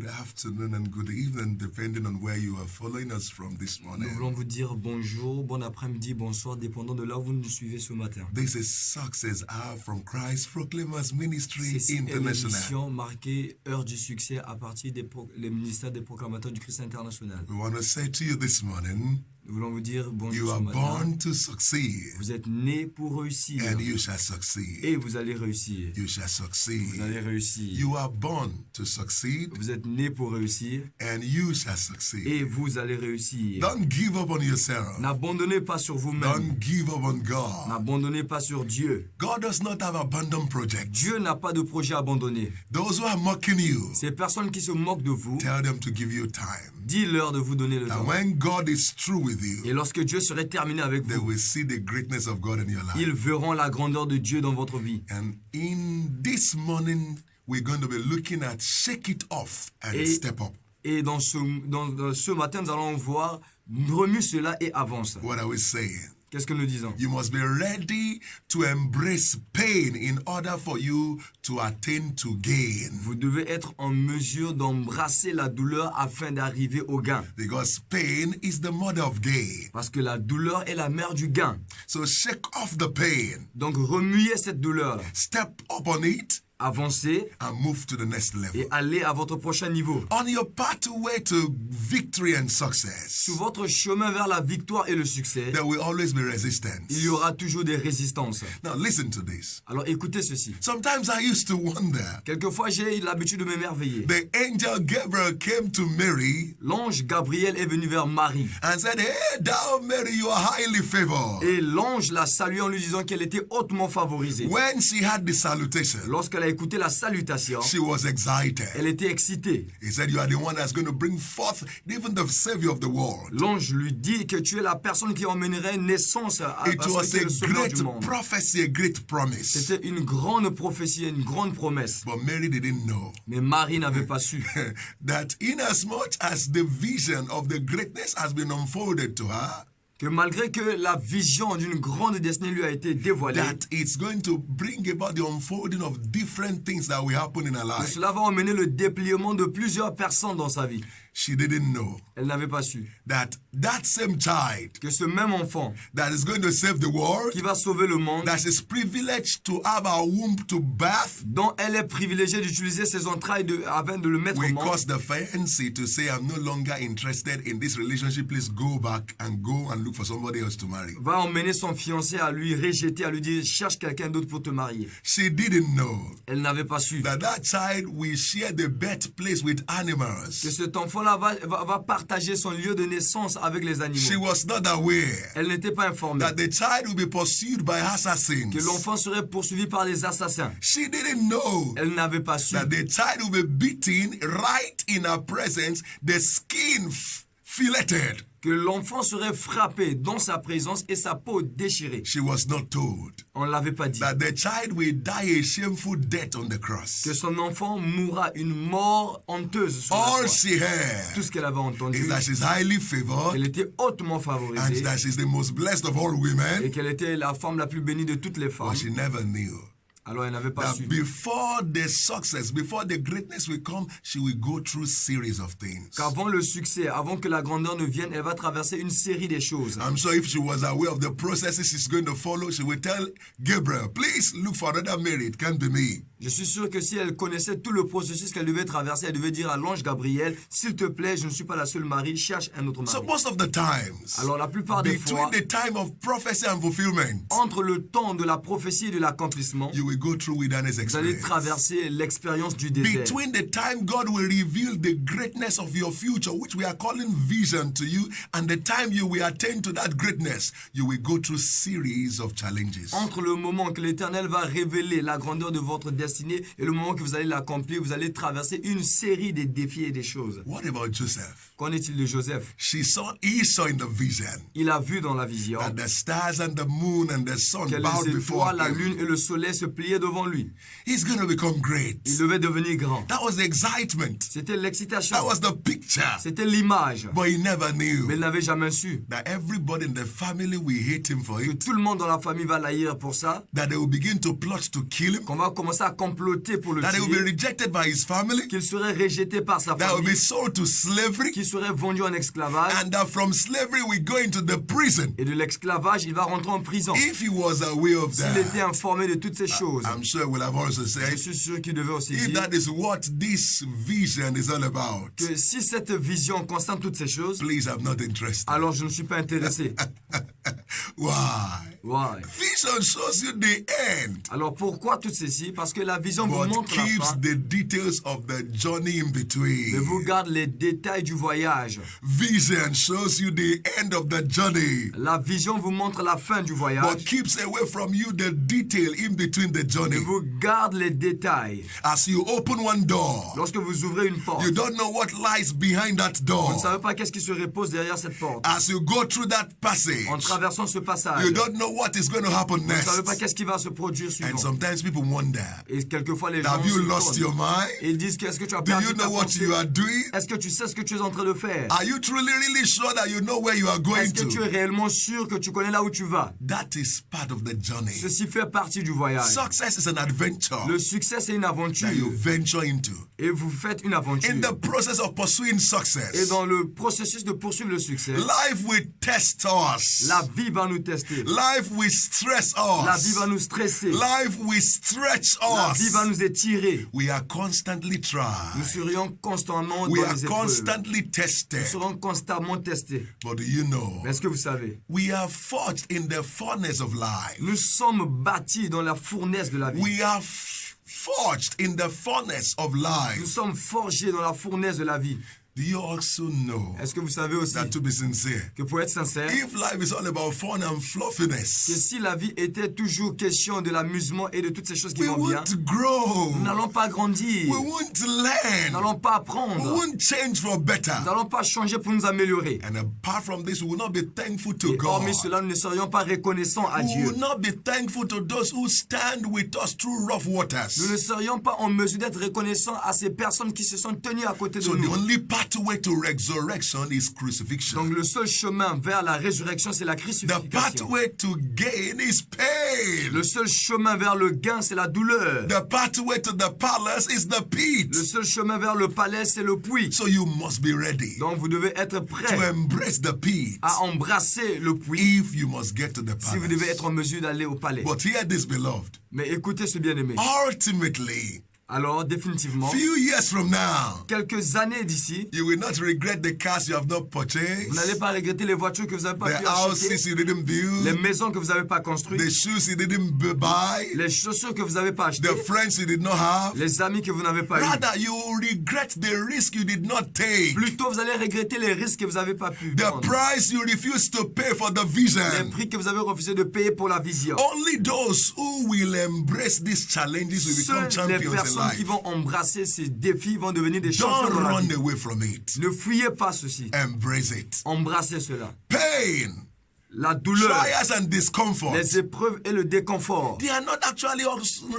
Good afternoon and good evening, depending on where you are following us from this Nous morning. voulons vous dire bonjour, bon après-midi, bonsoir, dépendant de là où vous nous suivez ce matin. This is Success Hour from Christ Proclaimers Ministry Ceci est International. l'émission marquée Heure du succès à partir des ministères des proclamateurs du Christ international. We want to say to you this morning, Nous voulons vous dire you bonjour ce are matin. born to succeed, Vous êtes nés pour réussir and you shall succeed. et vous allez réussir. You shall Vous succeed. allez réussir. You are born to succeed, Vous êtes nés pour réussir and you shall succeed. et vous allez réussir. Don't give up on yourself. N'abandonnez pas sur vous-même. Don't give up on God. N'abandonnez pas sur Dieu. God does not have abandoned projects. Dieu n'a pas de projet abandonné. Those who are mocking you, Ces personnes qui se moquent de vous, tell them to give you time. dis-leur de vous donner le And temps. when God is through with Et you, lorsque Dieu serait terminé avec they vous, will see the greatness of God in your life. ils verront la grandeur de Dieu dans votre vie. And in this morning, we're going to be looking at shake it off and Et- step up. Et dans ce matin, nous allons voir remue cela et avance. What are we saying? Qu'est-ce que nous disons? You must be ready to embrace pain in order for you to attain to gain. Vous devez être en mesure d'embrasser la douleur afin d'arriver au gain. Because pain is the mother of gain. Parce que la douleur est la mère du gain. So shake off the pain, Donc remuez cette douleur, step up on it, avancez and move to the next et level. allez à votre prochain niveau. On your pathway to victory and success, Sur votre chemin vers la victoire et le succès, there will always be resistance. il y aura toujours des résistances. Now listen to this. Alors écoutez ceci. Sometimes I used to wonder. Quelquefois, j'ai l'habitude de m'émerveiller. The angel Gabriel came to Mary L'ange Gabriel est venu vers Marie. and said, "Hey, thou Mary, you are highly favored." Et l'ange l'a saluée en lui disant qu'elle était hautement favorisée. When she had the salutation, Lorsqu'elle a écouté la salutation, she was excited. elle était excitée. He said, "You are the one that's going to bring forth even the Savior of the world." L'ange lui dit que tu es la personne qui emmènerait naissance à It was celui qui est a le sauveur du great monde. prophecy, a great promise. C'était une grande prophétie, une grande promesse. But Mary didn't know Mais Marie n'avait pas su that inasmuch as the vision of the greatness has been unfolded to her, que malgré que la vision d'une grande destinée lui a été dévoilée, that it's going to bring about the unfolding of different things that will happen in her que life. cela va emmener le dépliement de plusieurs personnes dans sa vie. She didn't know Elle n'avait pas su that that same child que ce même enfant that is going to save the world, qui va sauver le monde, that is privileged to have our womb to birth, dont elle est privilégiée d'utiliser ses entrailles afin de le mettre au will monde, cause the fiancé to say, "I'm no longer interested in this relationship. Please go back and go and look for somebody else to marry." va emmener son fiancé à lui rejeter, à lui dire cherche quelqu'un d'autre pour te marier. She didn't know Elle n'avait pas su that that child will share the birthplace with que animals. cet enfant-là va partager son lieu de naissance avec les She animaux. was not aware Elle n'était pas informée that the child will be pursued by assassins. que l'enfant serait poursuivi par des assassins. She didn't know Elle n'avait pas su that the child will be beaten right in her presence, the skin filleted. que l'enfant serait frappé dans sa présence et sa peau déchirée. She was not told On ne l'avait pas dit. that the child will die a shameful death on the cross. Que son enfant mourra une mort honteuse sur la All croix. she heard Tout ce qu'elle avait entendu, is that she's highly favored qu'elle était hautement and favorisée that she's the most blessed of all women, et qu'elle était la femme la plus bénie de toutes les femmes. but she never knew Alors elle n'avait pas that su before the success, before the greatness will come, she will go through series of things. qu'avant le succès, avant que la grandeur ne vienne, elle va traverser une série de choses. I'm sure if she was aware of the processes she's going to follow, she will tell Gabriel, "Please look for another Mary. It can't be me." Je suis sûr que si elle connaissait tout le processus qu'elle devait traverser, elle devait dire à l'ange Gabriel, s'il te plaît, je ne suis pas la seule Marie, cherche un autre So mari. most of the times, Alors la plupart des between fois, the time of prophecy and fulfillment, entre le temps de la prophétie et de l'accomplissement, you will go through wilderness vous allez experience. traverser l'expérience du désert. Between the time God will reveal the greatness of your future, which we are calling vision to you, and the time you will attain to that greatness, you will go through series of challenges. Entre le moment que l'Éternel va révéler la grandeur de votre destinée et le moment que vous allez l'accomplir, vous allez traverser une série de défis et des choses. What about Joseph? Qu'en est-il de Joseph? He saw in the vision Il a vu dans la vision that the stars and the moon and the sun que bowed les before étoiles, la him. lune et le soleil se pliait devant lui. He's going to become great. Il devait devenir grand. That was the excitement. C'était l'excitation. That was the picture. C'était l'image. But he never knew Mais il n'avait jamais su that everybody in the family will hate him for que it, tout le monde dans la famille va l'haïr pour ça, that they will begin to plot to kill him, qu'on va commencer à comploter pour le that he will be tuer, rejected by his family, qu'il serait rejeté par sa that will be famille, sold to slavery, qu'il serait vendu en esclavage, and that from slavery we go into the prison. et de l'esclavage, il va rentrer en prison. If he was aware of S'il était that, informé de toutes ces choses, I'm sure he would have also je said, suis sûr qu'il devait aussi if dire that is what this vision is all about, que si cette vision concerne toutes ces choses, please, I'm not interested. alors je ne suis pas intéressé. Why? Ouais. Vision shows you the end, Alors pourquoi tout ceci? Parce que la vision vous but montre la keeps fin, the details of the journey in mais between. vous garde les détails du voyage. Vision shows you the end of the journey, La vision vous montre la fin du but voyage, keeps away from you the detail in between the mais journey. vous garde les détails. As you open one door, Lorsque vous ouvrez une porte, you don't know what lies behind that vous ne door. savez pas qu'est-ce qui se repose derrière cette porte. As you go through that passage, En traversant ce passage, you vous don't know what is going to happen ne savez next. pas qu'est-ce qui va se produire And suivant. sometimes people wonder, Et quelquefois les gens have you se lost your tournent mind? et ils disent qu'est-ce que tu as Do perdu you ta know what pensée? you are doing? Est-ce que tu sais ce que tu es en train de faire? Are you truly, really sure that you know where you are going Est-ce que tu es to? réellement sûr que tu connais là où tu vas? That is part of the journey. Ceci fait partie du voyage. Success is an adventure Le succès, c'est une that aventure. you venture into. Et vous faites une aventure. In the process of pursuing Et success, dans le processus de poursuivre le succès, life will test us. la vie va nous tester. Life will stress La vie us. va nous stresser. Life will stretch La vie va us. nous étirer. We are constantly Nous tried. serions constamment We dans are les épreuves. constantly Nous tested. serons constamment testés. But do you know, Mais est-ce que vous savez? we are forged in the furnace of life. Nous sommes bâtis dans la fournaise de la vie. We are forged in the furnace of Nous life. sommes forgés dans la fournaise de la vie. Do you also know Est-ce que vous savez aussi that to be sincere, que pour être sincère, if life is all about fun and que fluffiness, si la vie était toujours question de l'amusement et de toutes ces choses qui we vont bien, won't grow. nous n'allons pas grandir. We won't Nous learn. n'allons pas We apprendre. won't change for better. Nous n'allons pas changer pour nous améliorer. And apart from this, we will not be thankful to Et God. hormis cela, nous ne serions pas reconnaissants à We Dieu. will not be thankful to those who stand with us through rough Nous ne waters. serions pas en mesure d'être reconnaissants à ces personnes qui se sont tenues à côté de So the nous. only pathway to resurrection is crucifixion. Donc le seul chemin vers la résurrection, c'est la The crucifixion. pathway to gain is pain. Le seul chemin vers le gain, c'est la douleur. The pathway to the palace is the pit. Le seul chemin vers le palais, c'est le puits. So you must be ready Donc vous devez être to prêt embrace the pit à embrasser le puits if you must get to the si vous devez palace. être en mesure d'aller au palais. But hear this, beloved. Mais écoutez ce bien-aimé. Ultimately, Alors définitivement, few years from now, quelques années d'ici, you will not regret the cars you have not purchased, vous n'allez pas regretter les voitures que vous n'avez pas the pu acheter, houses you didn't les build, maisons que vous n'avez pas construites, the shoes you didn't buy, les chaussures que vous n'avez pas achetées, the friends you did not have. les amis que vous n'avez pas eus. Rather, you will regret the risk you did not take, Plutôt, vous allez regretter les risques que vous n'avez pas pu the prendre, price you refused to pay for the les vision. prix que vous avez refusé de payer pour la vision. Only those who will embrace these challenges will become Seules les champions in personnes qui life. vont embrasser ces défis vont devenir des champions Don't dans la run vie. away from it. Ne fuyez pas ceci. Embrace it. Embrassez cela. Pain, La douleur, trials, and discomfort. les épreuves et le déconfort. They are not actually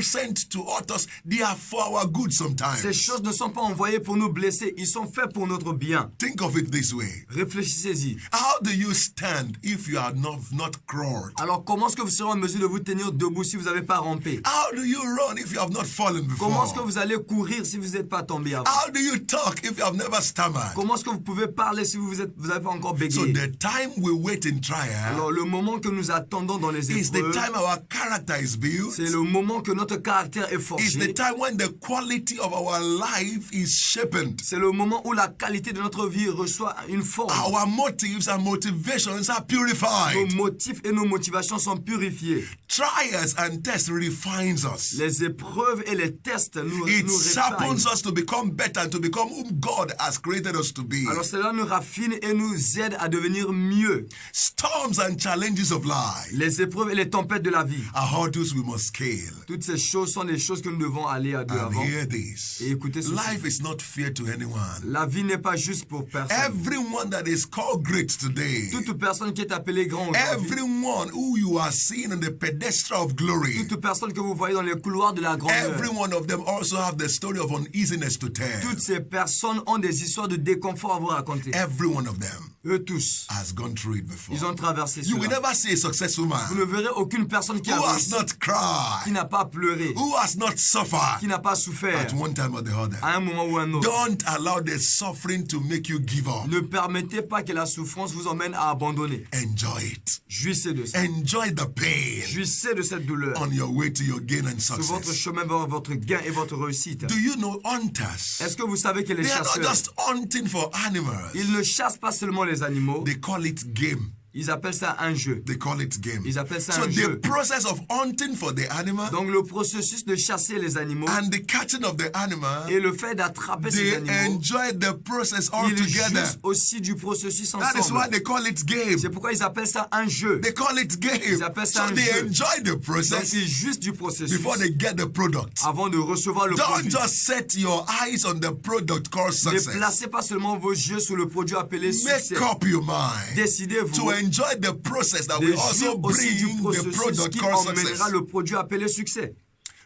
sent to hurt us. They are for our good Ces sometimes. choses ne sont pas envoyées pour nous blesser, ils sont faits pour notre bien. Think of it this way. Réfléchissez-y. How do you stand if you are not crawled? Alors comment est-ce que vous serez en mesure de vous tenir debout si vous n'avez pas rampé? How do you run if you have not fallen Comment est-ce que before? vous allez courir si vous n'êtes pas tombé avant? How do you talk if you have never stammered? Comment est-ce que vous pouvez parler si vous n'avez pas encore So bégayé? the time we wait in trial Alors le moment que nous attendons dans les is the épreuves, time our character is built. c'est le moment que notre caractère est It's the forgé. time when the quality of our life is sharpened. C'est le moment où la qualité de notre vie reçoit une forme. Our motives and motivations are Nos purified. motifs et nos motivations sont purifiés. Trials and tests refines us. Les épreuves et les tests nous It refinent. sharpens us to become better and to become whom God has created us to be. Alors cela nous raffine et nous aide à devenir mieux. Storms storms and challenges of life Les épreuves et les tempêtes de la vie. are hurdles we must scale. Toutes ces choses sont des choses que nous devons aller à deux And avant. hear this. Et écoutez ceci. Life is not fair to anyone. La vie n'est pas juste pour personne. Everyone that is called great today, Toute personne qui est appelée grand aujourd'hui, everyone who you are seeing on the pedestal of glory, toute personne que vous voyez dans les couloirs de la grandeur, every one of them also have the story of uneasiness to tell. toutes ces personnes ont des histoires de déconfort à vous raconter. Every one of them Eux tous, has gone through it before. ils ont traversé You will cela. never see a successful Vous ne man verrez aucune personne qui a who has réussi, not qui cried, n'a pas pleuré, who has not suffered qui n'a pas souffert at one time or the other. à un moment ou un autre. Don't allow the suffering to make you give up. Ne permettez pas que la souffrance vous emmène à abandonner. Enjoy it. Jouissez de ça. Enjoy the pain Jouissez de cette douleur on your way to your gain and sur votre success. chemin vers votre gain et votre réussite. Do you know hunters? Est-ce que vous savez que les They are not chasseurs, just hunting for animals. ils ne chassent pas seulement les animaux, They call it game. ils appellent ça un jeu. They call it game. Ils appellent ça So un the jeu. process of hunting for the animal Donc le processus de chasser les animaux and the catching of the animal, et le fait d'attraper ces they animaux, enjoy the process ils altogether. jouissent aussi du processus That is why ensemble. they call it game. C'est pourquoi ils appellent ça un jeu. They call it game. Ils appellent ça So un they jeu. enjoy the Donc process ils jouissent du processus before they get the product. avant de recevoir le Don't produit. just set your eyes on the product called Ne success. placez pas seulement vos yeux sur le produit appelé succès. Make up your mind Décidez-vous to enjoy the process that de will also jouir aussi du bring the processus product qui called emmènera success. le produit appelé succès.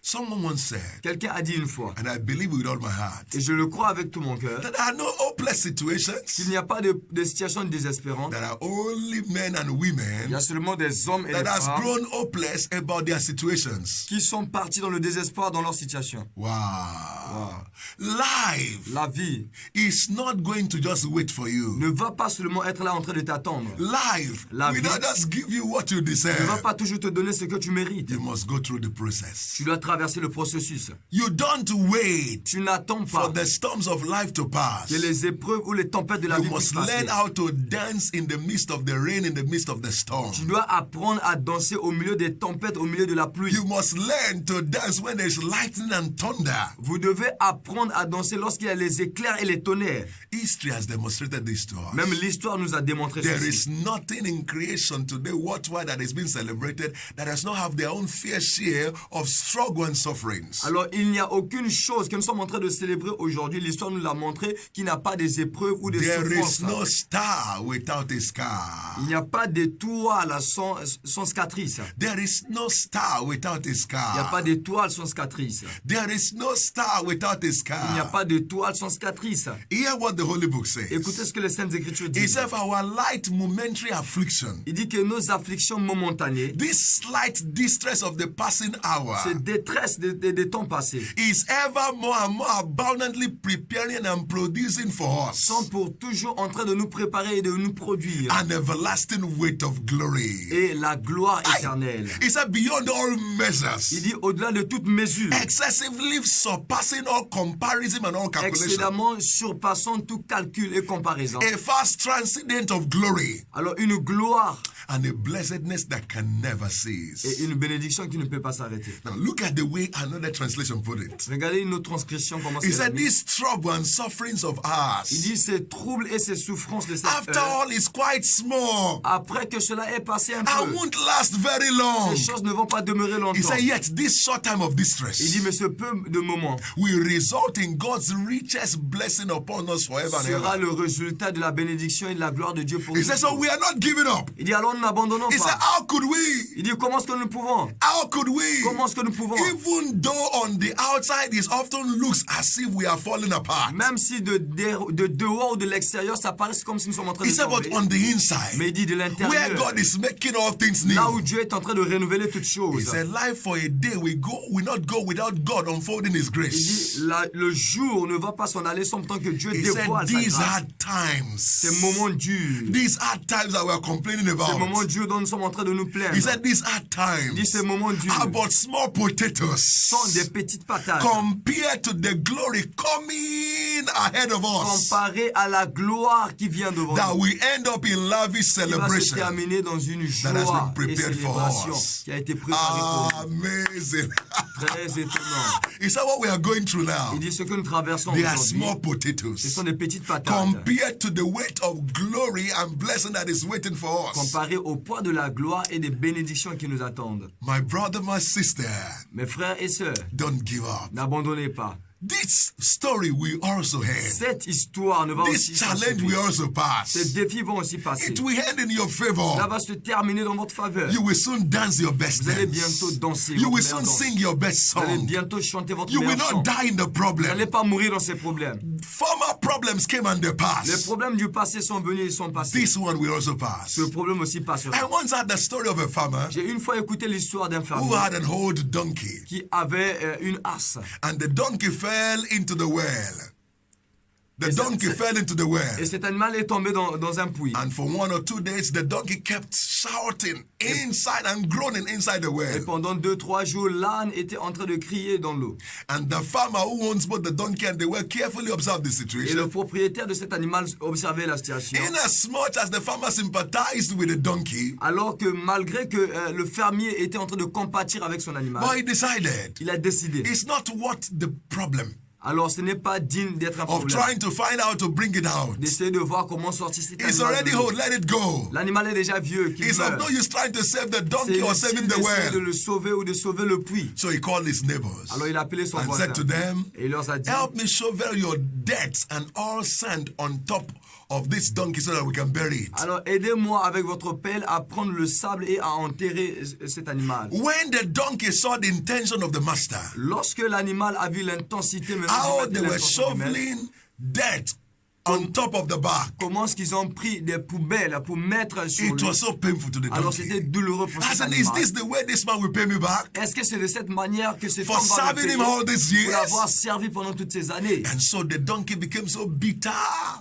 Someone once said, Quelqu'un a dit une fois, and I believe with all my heart, et je le crois avec tout mon cœur, that there are no hopeless situations. qu'il n'y a pas de situation désespérante. There are only men and Il y women a seulement des hommes et des that has femmes grown hopeless about their situations. qui sont partis dans le désespoir dans leur situation. Wow. Life La vie is not going to just wait for you. ne va pas seulement être là en train de t'attendre. Life La will vie not just give you what you Ne va deserve. pas toujours te donner ce que tu mérites. You must go through the process. Tu dois traverser le processus. You don't wait Tu n'attends for pas the storms of life to pass. que les épreuves ou les tempêtes de la You vie puissent must learn passer. how to dance in the midst of the rain, in the midst of the storm. Tu dois apprendre à danser au milieu des tempêtes, au milieu de la pluie. You must learn to dance when there's lightning and thunder. Vous devez apprendre à danser lorsqu'il y a les éclairs et les tonnerres. History has demonstrated this to us. Même l'histoire nous a démontré There ceci. is nothing in creation today worldwide that is being celebrated that does not have their own fair share of struggle and sufferings. Alors, il n'y a aucune chose que nous sommes en train de célébrer aujourd'hui. L'histoire nous l'a montré qu'il n'y a pas des épreuves ou des There souffrances. is no star without a scar. Il n'y a pas d'étoile sans cicatrice. There is no star without a Il n'y a scar. pas d'étoile sans cicatrice. There is no star without a Il n'y a scar. pas d'étoile sans cicatrice. Hear what the Holy Book says. Écoutez ce que les Saintes Écritures He disent. said, for our light momentary affliction, Il dit que nos afflictions momentanées, this slight distress of the passing hour, ces détresses des temps passés, is ever more and more abundantly preparing and producing for us sont pour toujours en train de nous préparer et de nous produire. an everlasting weight of glory. Et la gloire éternelle. He said, beyond all Il measures, dit au-delà de toute mesure, excessively surpassing all comparison and all calculation, excédemment surpassant tout calcul et comparaison. a fast transcendent of glory Alors une gloire and a blessedness that can never cease. et une bénédiction qui ne peut pas s'arrêter. Now look at the way another translation put it. Regardez une autre transcription comment He c'est said, mis. these trouble and sufferings of Il ours, dit ces troubles et ces souffrances de cette after heure, all, is quite small après que cela est passé un and peu, won't last very long. ces choses ne vont pas demeurer He longtemps. said, yet this short time of Il dit distress mais ce peu de moments will result in God's richest blessing upon us forever and sera ever. le résultat de la bénédiction et de la gloire de Dieu pour He nous. said, so we are not giving up. Il dit alors nous n'abandonnons He said, pas. how could we? Il dit comment est-ce que nous pouvons? How could we? Comment est-ce que nous pouvons? Even though on the outside it often looks as if we are falling apart. Même si de dehors ou de l'extérieur, ça paraît comme si nous sommes en train He de said, but tomber. on the inside, Mais il dit de where l'intérieur, God is making all things là où new. Dieu est en train de renouveler toutes He choses. said, life for a day we not go without God unfolding His Il grace. dit le jour ne va pas s'en aller sans tant que Dieu He said, dévoile sa these grâce. hard times, Ces moments durs, these hard times that we are complaining ces moments about. durs dont nous sommes en train de nous plaindre, He said, these hard il dit ces times moments durs are but small potatoes sont des petites patates compared to the glory coming seen ahead of us, comparé à la gloire qui vient devant that nous, we end up in lavish qui va se celebration. terminer dans une that has joie been et prepared for célébration us. qui a été préparée pour nous. Amazing. Très étonnant. Is that what we are going through now? Il dit ce que nous traversons They are aujourd'hui, small ce potatoes sont des petites patates. compared to the weight of glory and blessing that is waiting for us. Comparé au poids de la gloire et des bénédictions qui nous attendent. My brother, my sister, Mes frères et sœurs, don't give up. n'abandonnez pas. This story we also had. Cette histoire ne va This aussi challenge s'achever. we also pass. Ces défis vont aussi passer. It will end in your Cela favor. va se terminer dans votre faveur. You will soon dance your best Vous allez dance. bientôt danser You votre will meilleure soon danse. sing your best Vous allez song. bientôt chanter votre You will meilleur chant. not die in the Vous n'allez problem. pas mourir dans ces problèmes. Former problems came and they Les passed. problèmes du passé sont venus et sont passés. This one will also pass. Ce problème aussi passera. I once had the story of a farmer J'ai une fois écouté l'histoire d'un who fermier had an old donkey, qui avait une arse. and the donkey fell into the well. The donkey fell into the well. Et cet animal est tombé dans un puits. And for 1 or 2 days, the donkey kept shouting inside and groaning inside the Et well. pendant 2-3 jours, l'âne était en train de crier dans l'eau. And the farmer who owns both the donkey and the well carefully observed the Et le situation. propriétaire de cet animal observait la situation. In as much as the farmer sympathized with the donkey, Alors que malgré que le fermier était en train de compatir avec son animal, but he decided il a décidé. it's not what the problem Alors ce n'est pas digne d'être un of problème. trying to find out to bring it out. D'essayer de voir comment sortir cet It's animal. already de l'eau. old, let it go. L'animal est déjà vieux, qu'il It's of meurt. no use trying to save the C'est donkey or saving inutile the d'essayer de well. le sauver ou de sauver le puits. So he called his neighbors Alors il a appelé son and voisin said to them, et il leur a dit, help me shovel your debts and all sand on top of this donkey so that we can bury it. alors aidez-moi avec votre pelle à prendre le sable et à enterrer cet animal. When the donkey saw the intention of the master, Lorsque l'animal a vu l'intensité, how they were l'intention du maître, shoveling dirt on top of the back, comment est-ce qu'ils ont pris des poubelles pour mettre sur it lui. was so painful to the Alors c'était donkey. douloureux pour I cet said, is animal. this the way this man will pay me back? Est-ce que c'est de cette manière que cet For homme va me serving him payer all these pour years? l'avoir servi pendant toutes ces années? And so the donkey became so bitter,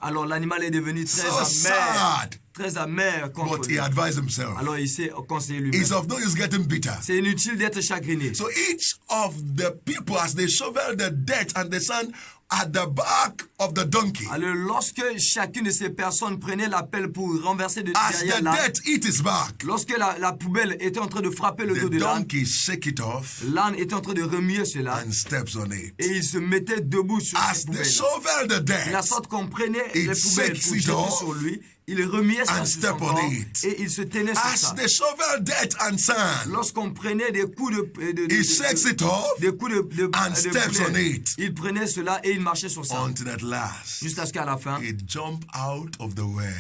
Alors l'animal est devenu très so amer, sad. très amer contre But lui. he advised himself, Alors il s'est conseillé lui-même. it's of no use getting bitter. C'est inutile d'être chagriné. So each of the people, as they shovel the dirt and the sand at the back of the donkey, Alors lorsque chacune de ces personnes prenait la pelle pour renverser as derrière the l'âne, dirt hit his back, lorsque la poubelle était en train de frapper le dos the de l'âne, donkey shake it off l'âne était en train de remuer cela and steps on it. et il se mettait debout sur As cette they poubelle. shovel the De la dirt sorte qu'on prenait It les poubelles shakes pour it jeter off sur lui, il remuait ça and sur step son on corps it. et il se tenait sur As ça. they shovel dirt and sand, Lorsqu'on prenait des coups he shakes it off des coups de and steps on poulet, it. il prenait cela et il marchait sur ça. until at last Jusqu'à ce qu'à la fin, it jumped out of the well.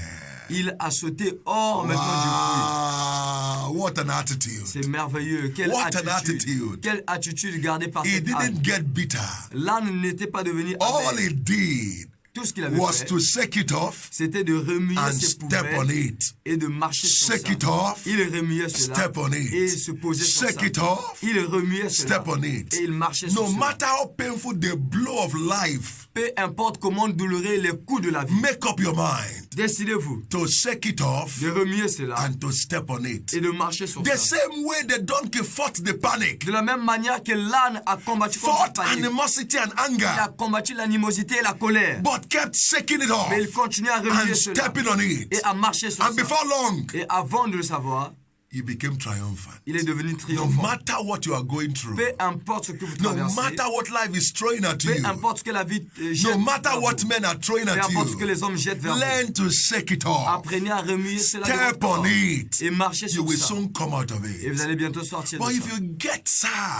il a sauté hors maintenant Wow, what an attitude. du puits. C'est merveilleux. Quelle What an attitude. attitude. Quelle attitude gardée par He cet âne. didn't get bitter. L'âne n'était pas devenu All amer. he did Tout ce qu'il avait was fait, to shake it off c'était de remuer and ses step on poubelles it. et de marcher sur Shake ça. it off, Il remuait cela step on et il it. se posait sur Shake ça. it off, Il remuait cela step on it. et il marchait sur No cela. matter how painful the blow of life, Peu importe comment douloureux les coups de la vie, make up your mind décidez-vous to shake it off de remuer cela and to step on it. et de marcher sur The ça. same way the donkey fought the panic, De la même manière que l'âne a combattu contre la fought panique, animosity and il a anger, combattu l'animosité et la colère, but kept shaking it off mais il continuait à remuer and cela stepping on it. et à marcher sur And ça. before long, Et avant de le savoir, he became triumphant. il est devenu No triomphant. matter what you are going through, Peu importe ce que vous no traversez, matter what life is throwing at peu you, importe ce que la vie jette no matter vers what vous, men are throwing peu at importe ce que you, les hommes jettent vers vous, learn to shake it off. apprenez à remuer cela de votre Step on corps it. et marchez You sur will ça. soon come out of Et vous it. allez bientôt sortir But de if ça. you get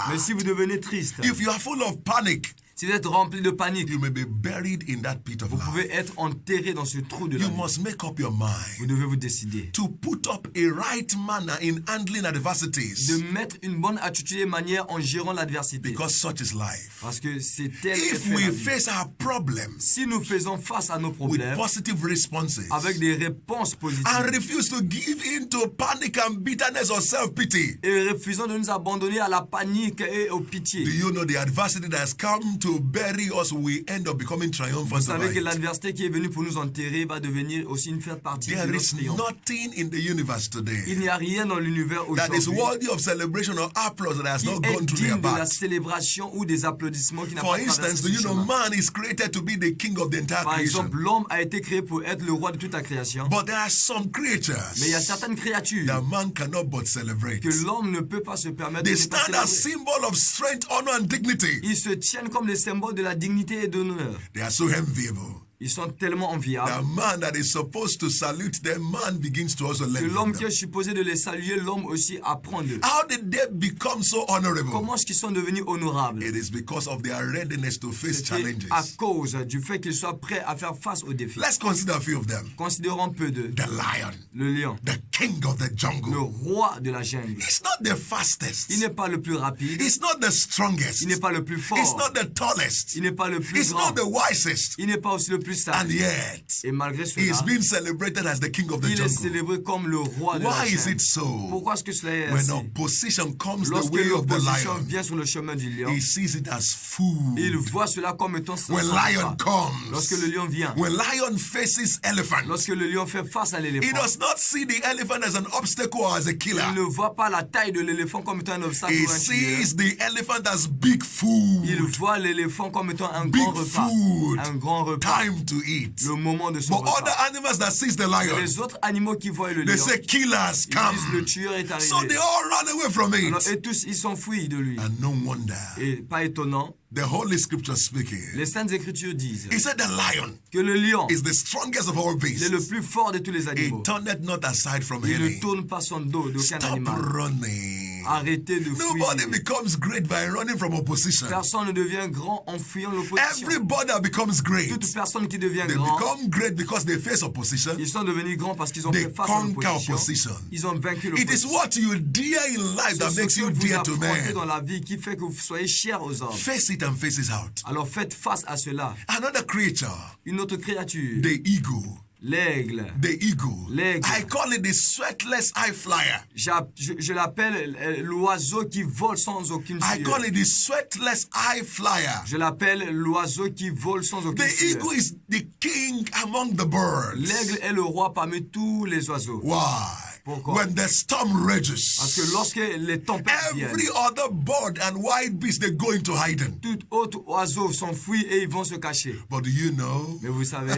Mais sad, si vous devenez triste, if you are full of panic, si vous êtes rempli de panique, you may be buried in that pit of vous life. pouvez être enterré dans ce trou de la You vie. must make up your Vous mind devez vous décider to put up a right manner in handling adversities, de mettre une bonne attitude et manière en gérant l'adversité. because such is life. Parce que c'est tel que If fait la we vie. face our problems Si nous faisons face à nos with problèmes positive responses avec des réponses positives and refuse to give in to panic and bitterness or self-pity, et refusons de nous abandonner à la panique et au do pitié, you know the adversity that has come to bury us, we end up becoming Vous triumphant savez over que it. l'adversité qui est venue pour nous enterrer va devenir aussi une fête partie de There notre is triomphe. nothing in the universe Il today n'y a rien dans l'univers that is aujourd'hui worthy of celebration or applause that has qui not est gone through their digne de la back. célébration ou des applaudissements qui n'a For pas instance, traversé do ce you know chemin. man is created to be the king of the entire Par exemple, creation? l'homme a été créé pour être le roi de toute la création. But there are some Mais il y a creatures certaines créatures that man cannot but celebrate. que l'homme ne peut pas se permettre They de ne pas stand as célébrer. symbol of strength, honor, and dignity. Ils se tiennent comme les symboles de la dignité et de l'honneur. They are so enviable. Ils sont tellement The enviables man that is supposed to salute them, man begins to also que learn from l'homme qui them. est supposé de les saluer, l'homme aussi apprend d'eux. How did they become so honorable? Comment est-ce qu'ils sont devenus honorables? It is because of their readiness to face C'est challenges. à cause du fait qu'ils soient prêts à faire face aux défis. Let's consider a few of them. Considérons peu de The lion, le lion, the king of the le jungle. roi de la jungle. He's not the fastest. Il n'est pas le plus rapide, He's not the strongest. il n'est pas le plus He's fort, not the tallest. il n'est pas le plus He's grand, not the wisest. il n'est pas aussi le plus And sage. yet, Et malgré he cela, is being celebrated as the king of the il est jungle. célébré comme le roi de la Why is jungle. it so? Pourquoi est-ce que cela est When ainsi? opposition comes the Lorsque way of the l'opposition lion, vient sur le chemin du lion, he sees it as food. il voit cela comme étant son When repas. lion comes, Lorsque le lion vient, when lion faces elephant, lorsque le lion fait face à he l'éléphant, does not see the elephant as an obstacle or as a killer. il ne voit pas la taille de l'éléphant comme étant un obstacle He ou un tueur. sees the elephant as big Il food, voit l'éléphant comme étant un big grand repas. food, Un grand repas. time to eat. Le moment de son But other repas. animals that sees the Et lion, les autres animaux qui voient le they lion, say killers ils disent le come. tueur est So they arrivé. all run away from Alors, it. et tous, ils s'enfuient de lui. And no wonder, Et pas étonnant, the Holy Scripture speaking, les Saintes Écritures disent he said the lion que le lion is the strongest of all il est le beasts. plus fort de tous les He animaux. turneth not aside from Il ne any. tourne pas son dos d'aucun Stop animal. running. Arrêtez de Nobody fuir. becomes great by running from opposition. Personne ne devient grand en fuyant l'opposition. Everybody becomes great. Toute personne qui devient They grand, become great because they face opposition. ils sont devenus grands parce qu'ils ont They fait face à conquer l'opposition. opposition. Ils ont vaincu It is l'opposition. what you dare in life that C'est makes ce que you vous dear to affrontez dans men. la vie qui fait que vous soyez chers aux hommes. Face it and face it out. Alors faites face à cela. Another creature, Une autre créature, the eagle. l'aigle. The eagle. L'aigle. I call it the sweatless high flyer. Je l'appelle l'oiseau qui vole sans aucune I sueur. call it the sweatless high flyer. Je l'appelle l'oiseau qui vole sans aucune The sueur. eagle is the king among the birds. L'aigle est le roi parmi tous les oiseaux. Why? Pourquoi? When the storm rages, Parce que lorsque les tempêtes viennent, every other bird and wild beast, they go into hiding. tout autre oiseau s'enfuit et ils vont se cacher. But do you know? Mais vous savez,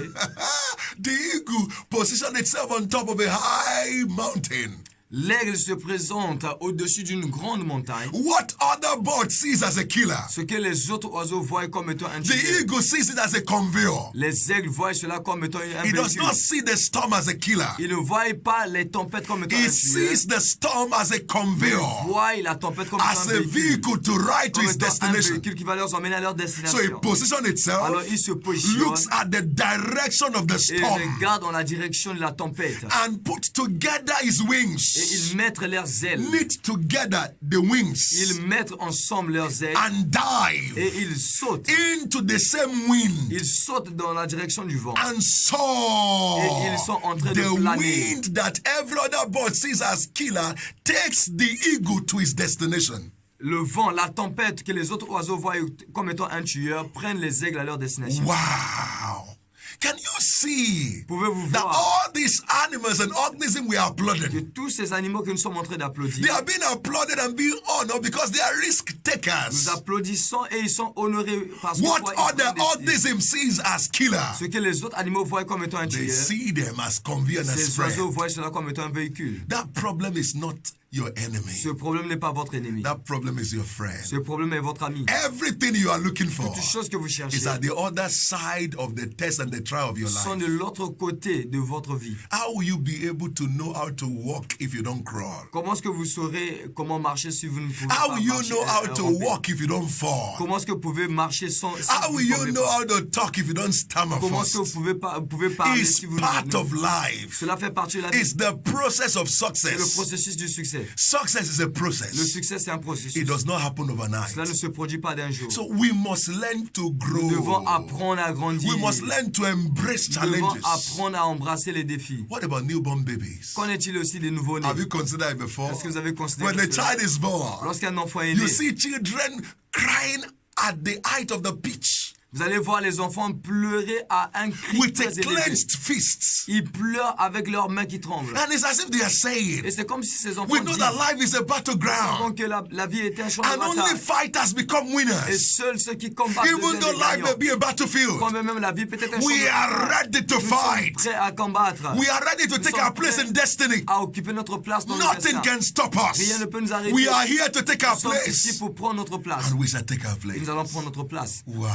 The eagle positioned itself on top of a high mountain. l'aigle se présente au-dessus d'une grande montagne. What other bird sees as a killer? Ce que les autres oiseaux voient comme étant un The tueur. eagle sees it as a conveyor. Les aigles voient cela comme étant un He does véhicule. not see the storm as a killer. Ils ne voient pas les tempêtes comme étant He un tueur. sees the storm as a Ils conveyor, voient la tempête comme étant as un a véhicule. vehicle to ride to Comme his étant un destination. véhicule qui va leur emmener à leur So he destination. positions itself, Alors il se positionne looks at the direction of the et storm, regarde dans la direction de la tempête. and put together his Et wings. ils mettent leurs ailes. Knit together the wings Ils mettent ensemble leurs ailes and dive et ils sautent. into the same wind Ils sautent dans la direction du vent. and soar. Et ils sont en train de The planer. wind that every other bird sees as killer takes the eagle to his destination. Le vent, la tempête que les autres oiseaux voient comme étant un tueur prennent les aigles à leur destination. Wow. Can you see Pouvez-vous that voir all these animals and organisms we are que applauding, tous ces animaux que nous sommes en train they d'applaudir, are being applauded and being honored because they are risk nous takers. applaudissons et ils sont honorés parce que What quoi, ils other prennent des risques. organism sees as killer, Ce que les autres animaux voient comme étant un they tueur, see them as convenient as ces oiseaux friend. voient cela comme étant un véhicule. That problem is not your enemy. Ce problème n'est pas votre ennemi. That problem is your friend. Ce problème est votre ami. Everything you are looking for Toutes choses que vous cherchez is at the other side of the test and the trial of your sont life. de l'autre côté de votre vie. How will you be able to know how to walk if you don't crawl? Comment est-ce que vous saurez comment marcher si vous ne pouvez How pas will you marcher, know how to ramper? walk if you don't fall? Comment est-ce que vous pouvez marcher sans How vous will ne you tombez know pas? how to talk if you don't stammer Comment est-ce que first? vous pouvez parler It's si vous part ne... of life. Cela fait partie de la vie. It's the process of C'est le success. processus du succès. Success is a Le process. succès, c'est un processus. It does not happen overnight. Cela ne se produit pas d'un jour. So we must learn to Nous devons grow. apprendre à grandir. We must learn to embrace Nous devons challenges. apprendre à embrasser les défis. What about newborn babies? Qu'en est-il aussi des nouveaux-nés? Have you considered it before? Est-ce que vous avez considéré When the cela? child is born, Lorsqu'un enfant est you né, see children crying at the height of the pitch Vous allez voir les enfants pleurer à un cri with a très élevé. clenched fist. Ils pleurent avec leurs mains qui tremblent. And it's as if they are Et saying, c'est comme si ces enfants we know disent that life is a battleground, que la vie était un champ de and only bataille. fighters become Et winners. seuls ceux qui combattent Even deviennent though des life may gagnants. be a battlefield, Quand même la vie peut être un champ we de are bataille. ready to Nous sommes fight. prêts à combattre, We are ready to take sommes our place prêts in destiny. à occuper notre place dans le Nothing destin. can stop Rien ne us. peut nous arrêter. We are here to take our Nous sommes ici place. pour prendre notre place. And we shall take our Et place. nous allons prendre notre place. Wow.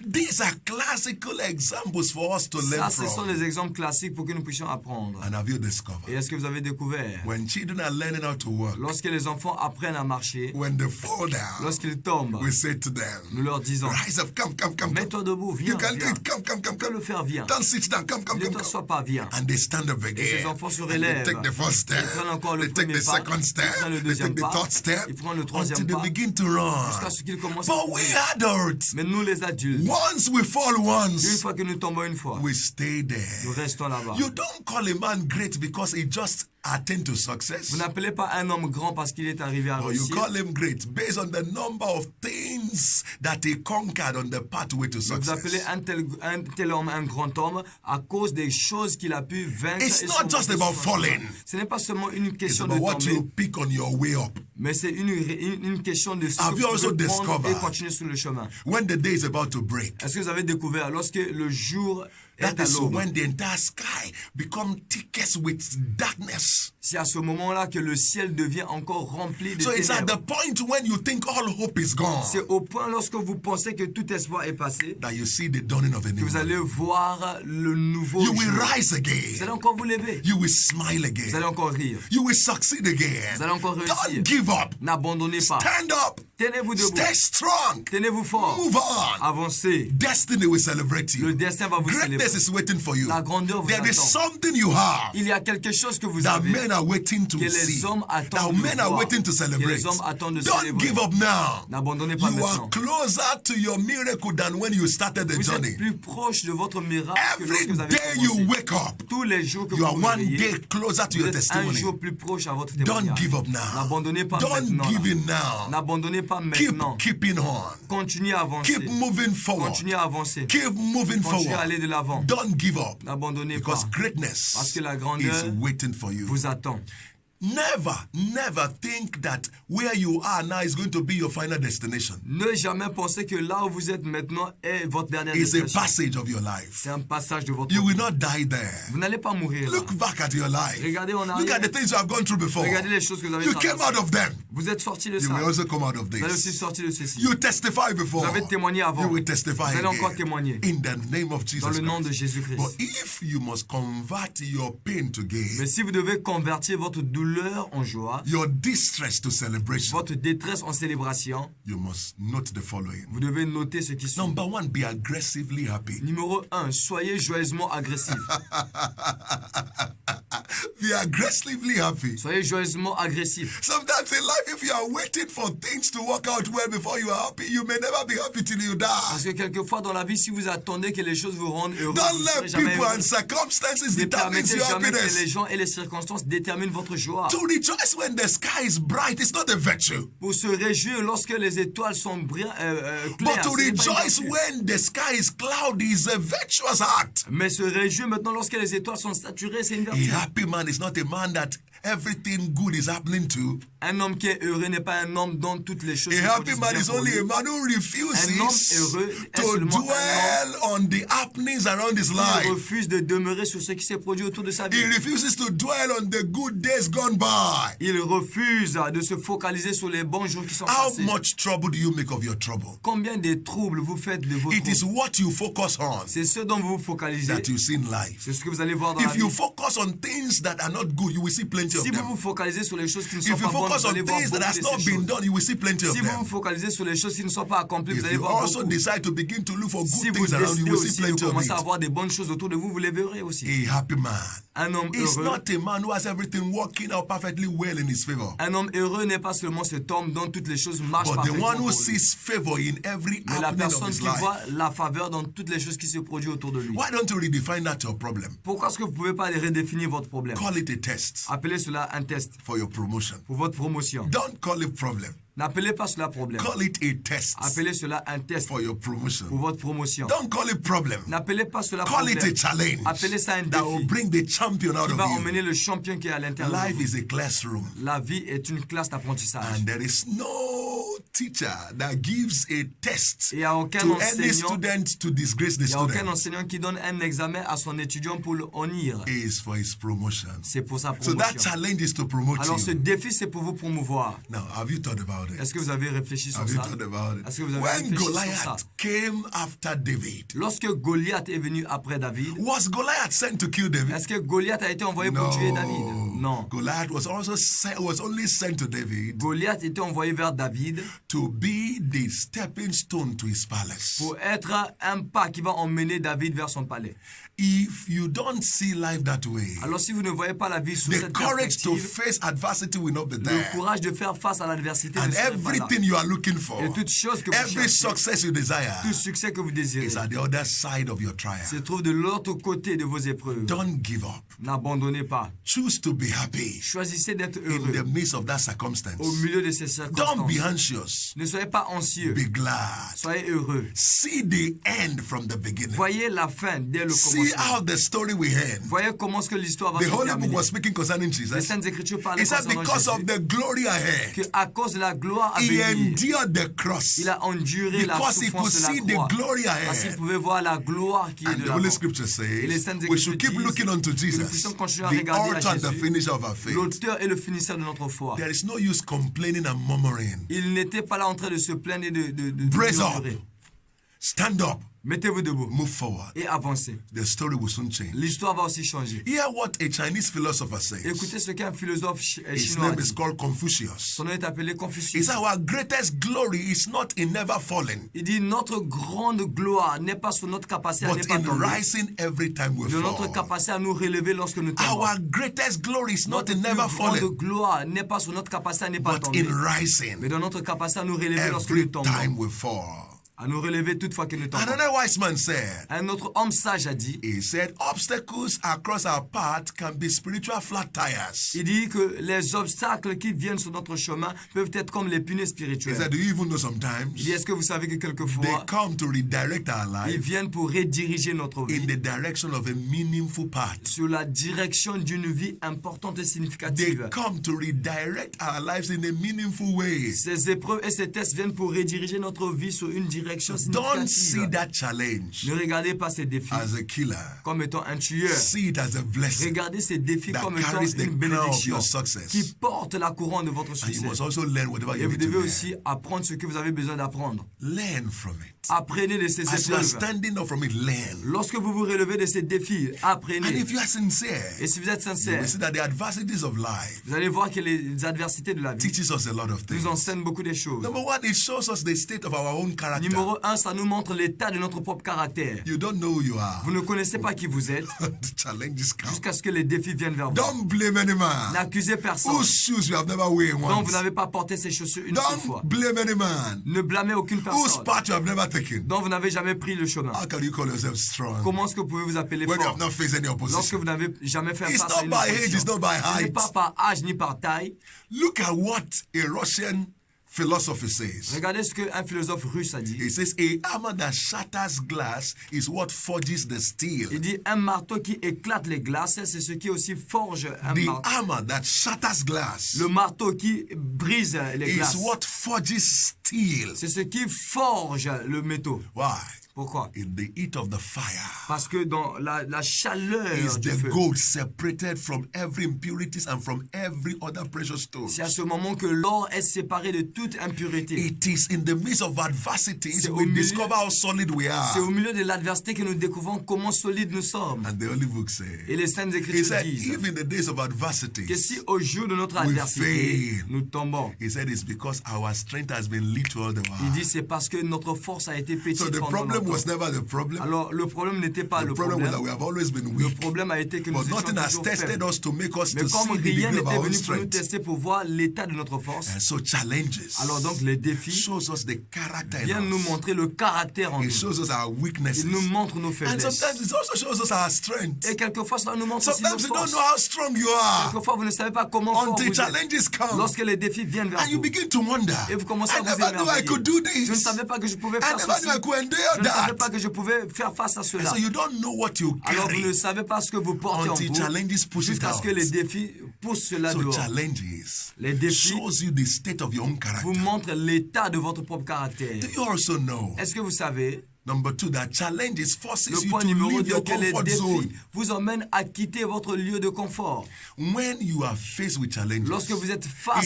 These are classical examples for us to Ça, learn ce sont from. des exemples classiques pour que nous puissions apprendre. And have you Et discovered? est-ce que vous avez découvert, When children are learning how to walk, lorsque les enfants apprennent à marcher, when they fall down, lorsqu'ils tombent, we say to nous them, leur disons, rise up, come. mets-toi debout, You viens, can do viens. it, come. Tu peux le faire, viens. Don't sit down, come. Ne t'assois pas, viens. And they stand up Et again. ces enfants se And they relèvent. take the first step. Ils prennent encore le They take premier the pas. second step. Ils prennent le They deuxième take the pas. third step. Ils prennent le Until troisième they pas. begin to Jusqu'à run. ce qu'ils commencent à But we courir. adults, Mais nous, les adultes, once we fall une once, fois que nous tombons une fois, we stay nous there. restons là-bas. You don't call a man great because he just attained to success. Vous n'appelez pas un homme grand parce qu'il est arrivé à Or you réussir. call him great based on the number of things that he conquered on the pathway to Mais vous appelez success. un tel homme un grand homme à cause des choses qu'il a pu vaincre. It's et not surmonter just sur about son chemin. falling. Ce n'est pas seulement une It's question de about what tomber, you pick on your way up. mais c'est une question de ce Have que you vous also pouvez prendre discovered et continuer sur le chemin. When the day is about to break, Est-ce que vous avez découvert lorsque le jour that est à is l'aube, when the entire sky becomes thickest with darkness. c'est à ce moment-là que le ciel devient encore rempli de So it's at the ténèbres. point when you think all hope is gone C'est au point lorsque vous pensez que tout espoir est passé that you see the dawning of a que new vous allez day. voir le nouveau You jour. will rise Vous allez again. encore vous lever. You will smile Vous again. allez encore rire. You will succeed again. Vous allez encore réussir. Don't give up. N'abandonnez pas. Stand up. Tenez-vous debout. Stay strong. Tenez-vous fort. Move on. Avancez. Destiny will celebrate Le you. destin va vous Greatness célébrer. is waiting for you. La grandeur vous There is attend. something you have Il y a quelque chose que vous that avez. men are waiting to Que les see. hommes That attendent de men are voir. waiting to Que celebrate. les hommes attendent de Don't célébrer. give up now. N'abandonnez pas You are maintenant. closer to your miracle than when you started the Vous journey. êtes plus proche de votre miracle que lorsque Every vous avez day you commencé. wake up, Tous les jours que you vous are vous one réveillez, day closer to vous your êtes un testimony. jour plus proche à votre Don't témoignage. give up now. N'abandonnez pas Don't maintenant. give là. in now. N'abandonnez pas Keep maintenant. keeping on. Continuez à avancer. Keep moving forward. Continuez à avancer. Keep moving Continuez à aller forward. de l'avant. Don't give up. N'abandonnez pas. Because greatness Parce que la grandeur is waiting for you. vous attend. Never think that where you are now is going to be your final destination. Ne jamais penser que là où vous êtes maintenant est votre dernière It's a destination. passage of your life. C'est un passage de votre You vie. will not die there. Vous n'allez pas mourir là. Look back at your life. Regardez en Look at arrière. the things you have gone through before. Regardez les choses que vous avez You came out traversées. of them. Vous êtes sorti de You ça. will also come out of Vous allez aussi this. sortir de ceci. You testify before. Vous avez témoigné avant. You will testify Vous allez encore again. témoigner. In the name of Dans Jesus le nom de Christ. Jésus-Christ. But if you must convert your pain to Mais gain, si vous devez convertir votre douleur en joie, your distress to celebration, votre détresse en célébration, you must note the following. vous devez noter ce qui suit. Number one, be aggressively happy. Numéro 1, soyez joyeusement agressif. Be aggressively happy. Soyez joyeusement agressif. Sometimes in life, if you are waiting for things to work out well before you are happy, you may never be happy till you Parce die. que quelquefois dans la vie, si vous attendez que les choses vous rendent heureux, Don't vous ne let serez jamais people and heureux. circumstances Ne determine permettez your jamais que les happiness. gens et les circonstances déterminent votre joie. To rejoice when the sky is bright is not a virtue. Pour se réjouir lorsque les étoiles sont claires, But to ce n'est pas une rejoice vertu. when the sky is cloudy is a virtuous act. Mais se réjouir maintenant lorsque les étoiles sont saturées, c'est une vertu. A happy man is not a man that everything good is happening to. Un homme qui est heureux n'est pas un homme dont toutes les choses A se happy produisent man bien is pour only lui. a man who Un homme refuses heureux est to seulement un dwell on the happenings around his Il life. refuse de demeurer sur ce qui s'est produit autour de sa vie. He refuses to dwell on the good days gone by. Il refuse de se focaliser sur les bons jours qui sont How passés. much trouble do you make of your trouble? Combien de troubles vous faites de vos It is troubles? what you focus on C'est ce dont vous vous focalisez. that you see in life. C'est ce que vous allez voir dans la If vie. you focus on things that are not good, you will see plenty of Si vous them. vous focalisez sur les choses qui ne sont If you pas bonnes, focus vous on allez voir things that beaucoup has de not ces been choses. done, you will see plenty of Si vous vous them. focalisez sur les choses qui ne sont pas accomplies, vous If allez you voir also beaucoup. decide to begin to look for Si good vous things around you, you décidez will see aussi de plenty of commencer à it. avoir des bonnes choses autour de vous, vous les verrez aussi. A happy man Un homme is heureux, not a man who has everything working out perfectly well in his favor, un homme heureux n'est pas seulement cet homme dont toutes les choses marchent but the parfaitement one who pour lui. sees favor in every Mais la happening of personne his qui life. voit la faveur dans toutes les choses qui se produisent autour de lui. Why don't you redefine that your problem? Pourquoi est-ce que vous ne pouvez pas redéfinir votre problème? Call it a test Appelez cela un test for your promotion. pour votre promotion. Don't call it problem. N'appelez pas cela problème. Call it a test Appelez cela un test for your promotion. pour votre promotion. Don't call it problem. N'appelez pas cela Call it a problème. challenge Appelez ça un that will défi bring the champion out qui of va you. emmener le champion qui est à l'intérieur de Life vous. is a classroom, La vie est une classe d'apprentissage. and there is no teacher that gives a test Et il n'y a aucun to any enseignant, student to disgrace the il y a aucun student. enseignant qui donne un examen à son étudiant pour le honnir. It is for his promotion. C'est pour sa So that promotion. challenge is to promote Alors ce you. défi, c'est pour vous promouvoir. Now, have you thought about it? Est-ce que vous avez réfléchi sur Have you ça? thought about it? Est-ce que vous avez When réfléchi sur ça? Goliath came after David, Lorsque Goliath est venu après David, was Goliath sent to kill David? est-ce que Goliath a été envoyé pour tuer David? Non. Goliath was only sent to David Goliath était envoyé vers David to be the stepping stone to his palace. pour être un pas qui va emmener David vers son palais. If you don't see life that way, Alors si vous ne voyez pas la vie sous the cette courage to perspective, face adversity will not be le there. courage de faire face à l'adversité And ne serait pas là. everything you are looking for, Et toute chose que vous every cherchez, success you desire, tout succès que vous désirez, is at the other side of your se trial. trouve de l'autre côté de vos épreuves. Don't give up. N'abandonnez pas. Choose to be happy Choisissez d'être in heureux the midst of that circumstance. au milieu de ces Don't be circonstances. anxious. Ne soyez pas anxieux. Be glad. Soyez heureux. See the end from the beginning. Voyez la fin dès le See commencement. how the story will end. Voyez comment est-ce que l'histoire va The se Holy Book terminer. was speaking concerning Les Jesus. Saintes Écritures parlaient He said, concernant because of Jésus, the glory ahead, que à cause de la gloire à he venir, endured the cross. il a enduré la Because he could souffrance de see la the croix. glory Parce qu'il ahead. pouvait voir la gloire qui est And de the la Holy mort. Scripture Et les says Saintes we should Écritures keep disent looking unto que nous Jesus, puissions continuer à the regarder à author and the Jésus, finisher of our faith. l'auteur et le finisseur de notre foi. There is no use complaining and murmuring. Il n'était pas là en train de se plaindre et de Brace up. murmurer. Stand up. Mettez-vous debout Move forward. et avancez. The story will soon change. L'histoire va aussi changer. Hear what a Chinese philosopher says. Écoutez ce qu'un philosophe His chinois a name is dit. called Confucius. Son nom est appelé He Confucius. said, our greatest glory is not in never falling, Il dit notre grande gloire n'est pas sur notre capacité à ne but pas in tomber, rising every time we de notre fall. capacité à nous relever lorsque nous tombons. Our greatest glory is not Notre in plus never grande falling, gloire n'est pas sur notre capacité à ne pas but tomber, in rising mais dans notre capacité à nous relever lorsque nous every tombons. time we fall. À nous relever toutefois que nous tombons. Another wise man said, Un autre homme sage a dit, he said, obstacles across our path can be spiritual flat tires. il dit que les obstacles qui viennent sur notre chemin peuvent être comme les punaises He spirituelles. said, do you even know Il sometimes dit, est-ce que vous savez que they quelquefois, come to redirect our ils life viennent pour rediriger notre in vie the direction of a meaningful path? sur la direction d'une vie importante et They significative. come to redirect our lives in a meaningful way. Ces épreuves et ces tests viennent pour rediriger notre vie sur une direction Don't see significative. that challenge Ne regardez pas ces défis as a killer. comme étant un tueur. See it as a blessing. Regardez ces défis that comme étant carries the une crown of bénédiction your success. qui porte la couronne de votre And you succès. must also learn whatever Et you vous need to devez learn. aussi apprendre ce que vous avez besoin d'apprendre. Learn from it. Apprenez de ces As you are épreuves. standing up from it, learn. Lorsque vous vous relevez de ces défis, And apprenez. if you are sincere, Et si vous êtes you sincère, will see that the adversities of life vous allez voir que les adversités de la vie teaches us a lot of things. nous enseignent beaucoup de choses. Number one, it shows us the state of our own character. Numéro 1, ça nous montre l'état de notre propre caractère. You don't know who you are. Vous ne connaissez pas qui vous êtes The challenges come. jusqu'à ce que les défis viennent vers vous. Don't blame any man N'accusez personne whose shoes you have never worn dont vous once. n'avez pas porté ces chaussures une seule fois. Don't blame any man Ne blâmez aucune whose personne part you have never taken. dont vous n'avez jamais pris le chemin. How can you call yourself strong Comment est-ce que vous pouvez vous appeler when you fort have not faced any lorsque opposition? vous n'avez jamais fait It's face à not une by age, opposition? it's not by Ce n'est height. pas par âge ni par taille. Look at what a Russian philosophy says. Regardez ce qu'un philosophe russe a dit. He says, a hammer that shatters glass is what forges the steel. Il dit un marteau qui éclate les glaces, c'est ce qui aussi forge un The marteau. hammer that shatters glass Le marteau qui brise les is glaces, what forges steel. c'est ce qui forge le métaux. Why? Pourquoi? In the heat of the fire Parce que dans la chaleur is du the feu, gold separated from every impurities and from every other precious stone. c'est à ce moment que l'or est séparé de toute impureté. It is in the midst of adversities C'est au we milieu- discover how solid we C'est au are. milieu de l'adversité que nous découvrons comment solides nous sommes. And the Holy Book Et says, les Saintes he Écritures said, disent if in the days of que adversity, si au jour de notre we adversité, fail. nous tombons, he said it's because our strength has been little all the il while. dit c'est parce que notre force a été petite So the pendant problem was never the problem. Alors, le problème n'était pas The le problem was that problème. we have always been Le weak. problème a été que nous But étions nothing has toujours tested faibles. us to make us Mais to comme see the rien degree of n'était our own venu pour nous strength. tester pour voir l'état de notre force, And so challenges alors donc les défis shows us the character viennent nous in us. montrer le caractère en It nous. shows us our weaknesses. Ils nous montrent nos And faiblesses. sometimes it also shows us our strength. Et quelquefois, cela nous montre aussi nos Sometimes you don't forces. know how strong you are Quelquefois, vous ne savez pas comment fort until vous êtes. challenges come. Lorsque les défis viennent vers And you vous, begin to wonder. et vous commencez à I vous never knew I émerveiller. could do Je ne this. savais pas que je pouvais I faire never ceci. knew I could Je endure ne savais that. pas que je pouvais faire face à And cela. so you don't know what you Alors vous ne carry savez pas ce que vous portez en until vous challenges push it jusqu'à ce out. que les défis poussent cela So dehors. challenges Les défis shows you the state of your own vous character. montrent l'état de votre propre caractère. Do you also know, Est-ce que vous savez, number two, that challenges forces le you point to numéro leave 2, your que les comfort défis zone. vous emmènent à quitter votre lieu de confort. When you are faced with challenges, Lorsque vous êtes face